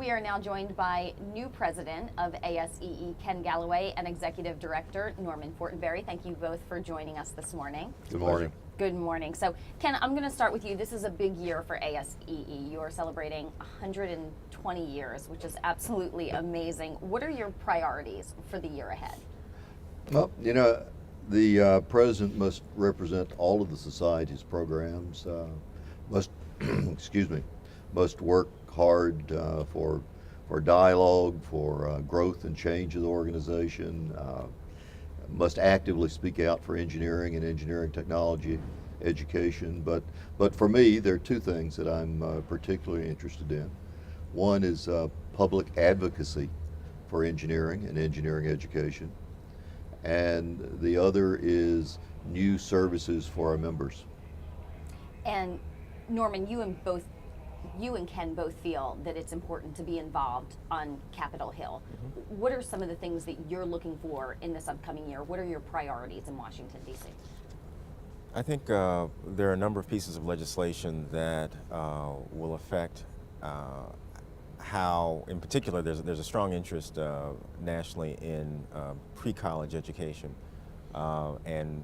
we are now joined by new president of ASEE, Ken Galloway, and executive director, Norman Fortenberry. Thank you both for joining us this morning. Good morning. Good morning. So, Ken, I'm going to start with you. This is a big year for ASEE. You are celebrating 120 years, which is absolutely amazing. What are your priorities for the year ahead? Well, you know, the president must represent all of the society's programs, must, excuse me, must work hard for dialogue, for growth and change of the organization, must actively speak out for engineering and engineering technology education. But for me, there are two things that I'm particularly interested in. One is public advocacy for engineering and engineering education. And the other is new services for our members. And Norman, you and Ken both feel that it's important to be involved on Capitol Hill. Mm-hmm. What are some of the things that you're looking for in this upcoming year? What are your priorities in Washington, D.C.? I think there are a number of pieces of legislation that will affect how, in particular, there's a strong interest nationally in pre-college education and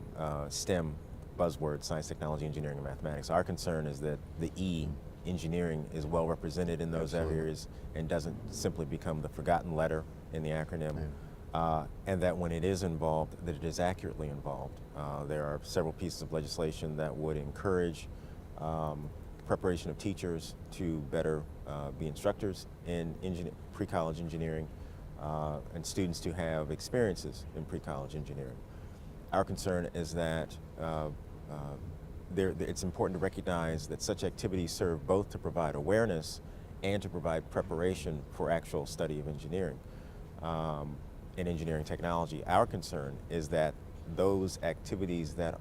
STEM buzzwords, science, technology, engineering, and mathematics. Our concern is that the E, engineering, is well represented in those areas and doesn't simply become the forgotten letter in the acronym. Yeah. And that when it is involved, that it is accurately involved. There are several pieces of legislation that would encourage preparation of teachers to better be instructors in pre-college engineering and students to have experiences in pre-college engineering. Our concern is that it's important to recognize that such activities serve both to provide awareness and to provide preparation for actual study of engineering and engineering technology. Our concern is that those activities that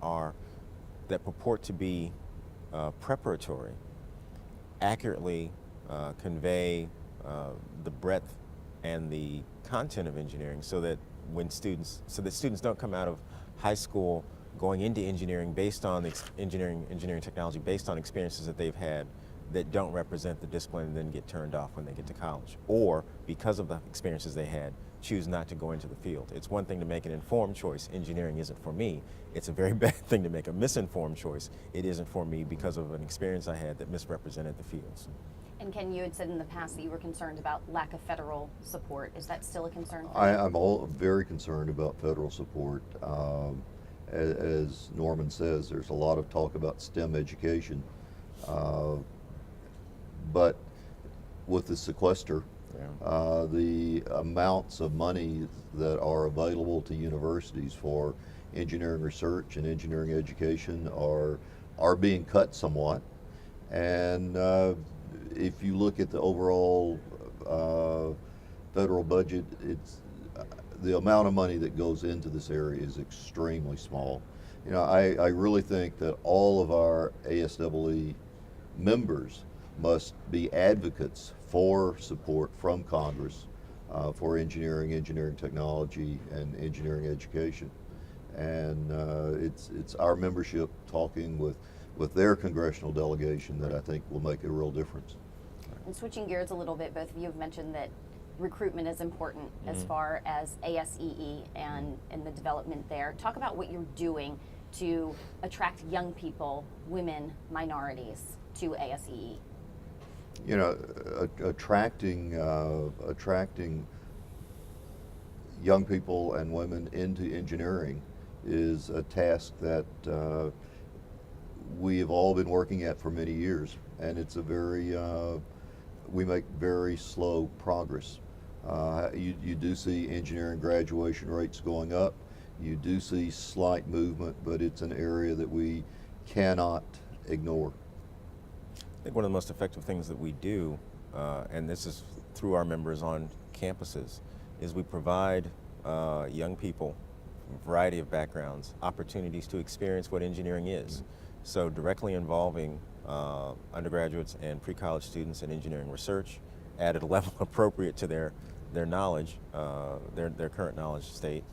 purport to be preparatory accurately convey the breadth and the content of engineering, so that students don't come out of high school going into engineering based on engineering technology based on experiences that they've had that don't represent the discipline and then get turned off when they get to college, or because of the experiences they had, choose not to go into the field. It's one thing to make an informed choice, engineering isn't for me. It's a very bad thing to make a misinformed choice, it isn't for me because of an experience I had that misrepresented the fields. And Ken, you had said in the past that you were concerned about lack of federal support. Is that still a concern for you? I'm very concerned about federal support. As Norman says, there's a lot of talk about STEM education, but with the sequester, the amounts of money that are available to universities for engineering research and engineering education are being cut somewhat. And if you look at the overall federal budget, the amount of money that goes into this area is extremely small. You know, I really think that all of our ASEE members must be advocates for support from Congress for engineering technology, and engineering education. And it's our membership talking with their congressional delegation that I think will make a real difference. And switching gears a little bit, both of you have mentioned that recruitment is important as far as ASEE and the development there. Talk about what you're doing to attract young people, women, minorities to ASEE. You know, attracting young people and women into engineering is a task that we have all been working at for many years, and it's we make very slow progress. You do see engineering graduation rates going up. You do see slight movement, but it's an area that we cannot ignore. I think one of the most effective things that we do, and this is through our members on campuses, is we provide young people from a variety of backgrounds opportunities to experience what engineering is. So directly involving undergraduates and pre-college students in engineering research at a level appropriate to their knowledge, their current knowledge state,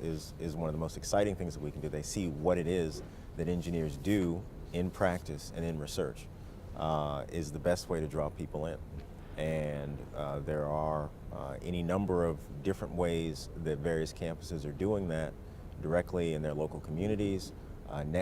is one of the most exciting things that we can do. They see what it is that engineers do in practice and in research, is the best way to draw people in. And there are any number of different ways that various campuses are doing that directly in their local communities,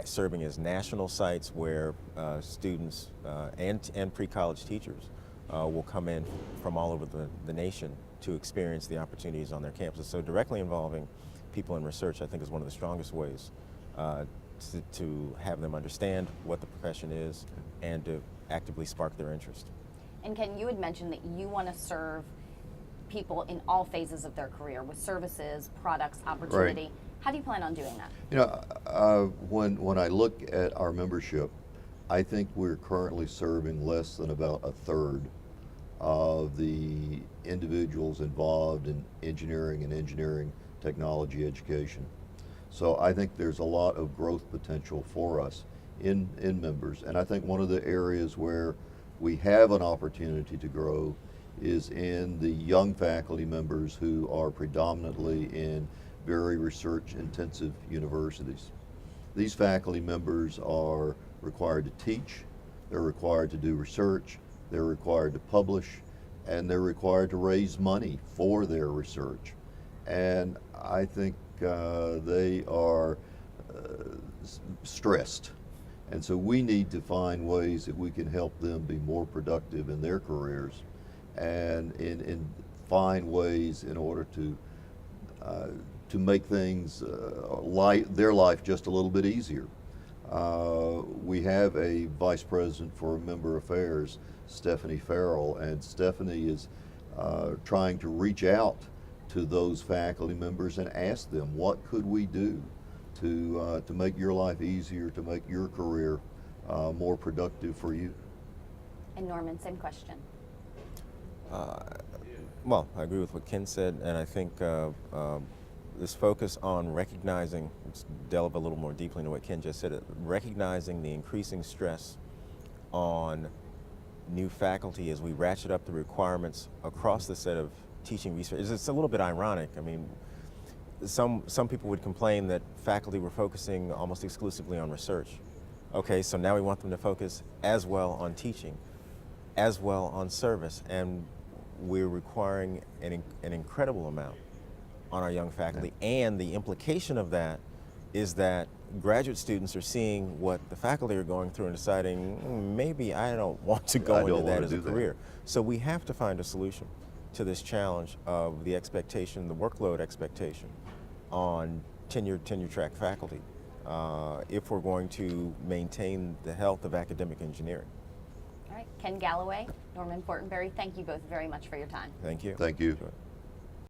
serving as national sites where students and pre-college teachers will come in from all over the nation to experience the opportunities on their campuses. So directly involving people in research, I think, is one of the strongest ways to have them understand what the profession is and to actively spark their interest. And Ken, you had mentioned that you want to serve people in all phases of their career with services, products, opportunity. Right. How do you plan on doing that? You know, when I look at our membership, I think we're currently serving less than about a third of the individuals involved in engineering and engineering technology education. So I think there's a lot of growth potential for us in members. And I think one of the areas where we have an opportunity to grow is in the young faculty members who are predominantly in very research intensive universities. These faculty members are required to teach, they're required to do research, they're required to publish, and they're required to raise money for their research. And I think they are stressed. And so we need to find ways that we can help them be more productive in their careers and find ways in order to make things, their life just a little bit easier. We have a vice president for member affairs, Stephanie Farrell, and Stephanie is trying to reach out to those faculty members and ask them, what could we do to make your life easier, to make your career more productive for you? And Norman, same question. Well, I agree with what Ken said, and I think this focus on recognizing, let's delve a little more deeply into what Ken just said, recognizing the increasing stress on new faculty as we ratchet up the requirements across the set of teaching research. It's a little bit ironic. I mean, some people would complain that faculty were focusing almost exclusively on research. Okay, so now we want them to focus as well on teaching, as well on service, and we're requiring an incredible amount on our young faculty, and the implication of that is that graduate students are seeing what the faculty are going through and deciding, maybe I don't want to go into that as a career. So we have to find a solution to this challenge of the expectation, the workload expectation on tenure track faculty if we're going to maintain the health of academic engineering. All right, Ken Galloway, Norman Fortenberry, thank you both very much for your time. Thank you. Thank you. Sure.